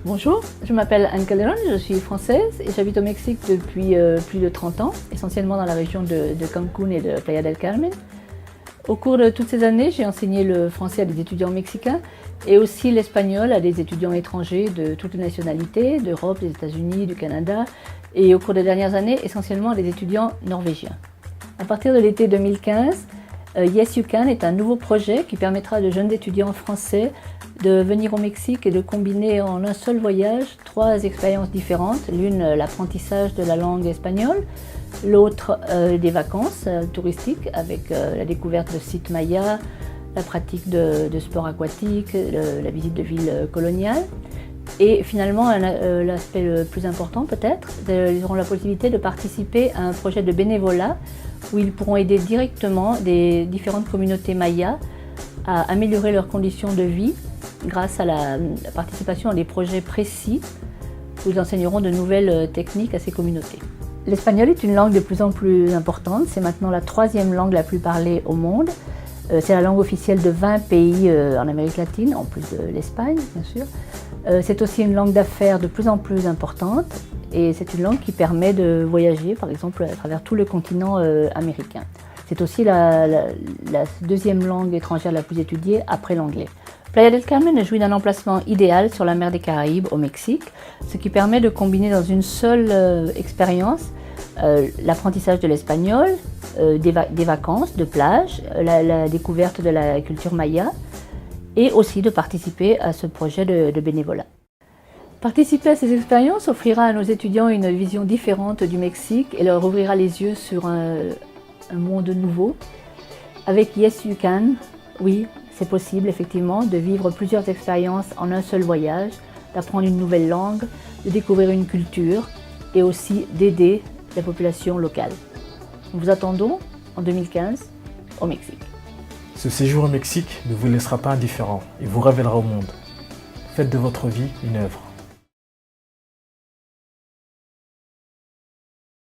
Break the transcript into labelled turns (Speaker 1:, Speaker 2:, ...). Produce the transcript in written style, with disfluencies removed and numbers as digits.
Speaker 1: Bonjour, je m'appelle Anne Calderon, je suis française et j'habite au Mexique depuis plus de 30 ans, essentiellement dans la région de Cancún et de Playa del Carmen. Au cours de toutes ces années, j'ai enseigné le français à des étudiants mexicains et aussi l'espagnol à des étudiants étrangers de toutes les nationalités, d'Europe, des États-Unis, du Canada et au cours des dernières années, essentiellement à des étudiants norvégiens. À partir de l'été 2015, Yes You Can est un nouveau projet qui permettra à de jeunes étudiants français de venir au Mexique et de combiner en un seul voyage 3 expériences différentes. L'une, l'apprentissage de la langue espagnole, l'autre, des vacances touristiques avec la découverte de sites mayas, la pratique de sports aquatiques, la visite de villes coloniales. Et finalement, l'aspect le plus important peut-être, ils auront la possibilité de participer à un projet de bénévolat où ils pourront aider directement des différentes communautés mayas à améliorer leurs conditions de vie grâce à la participation à des projets précis où ils enseigneront de nouvelles techniques à ces communautés. L'espagnol est une langue de plus en plus importante, c'est maintenant la 3e langue la plus parlée au monde. C'est la langue officielle de 20 pays en Amérique latine, en plus de l'Espagne bien sûr. C'est aussi une langue d'affaires de plus en plus importante et c'est une langue qui permet de voyager par exemple à travers tout le continent américain. C'est aussi la 2e langue étrangère la plus étudiée après l'anglais. Playa del Carmen jouit d'un emplacement idéal sur la mer des Caraïbes au Mexique, ce qui permet de combiner dans une seule expérience l'apprentissage de l'espagnol, des vacances, de plage, la découverte de la culture maya et aussi de participer à ce projet de bénévolat. Participer à ces expériences offrira à nos étudiants une vision différente du Mexique et leur ouvrira les yeux sur un monde nouveau. Avec Yes You Can, oui, c'est possible effectivement de vivre plusieurs expériences en un seul voyage, d'apprendre une nouvelle langue, de découvrir une culture et aussi d'aider la population locale. Nous vous attendons en 2015 au Mexique.
Speaker 2: Ce séjour au Mexique ne vous laissera pas indifférent et vous révélera au monde. Faites de votre vie une œuvre.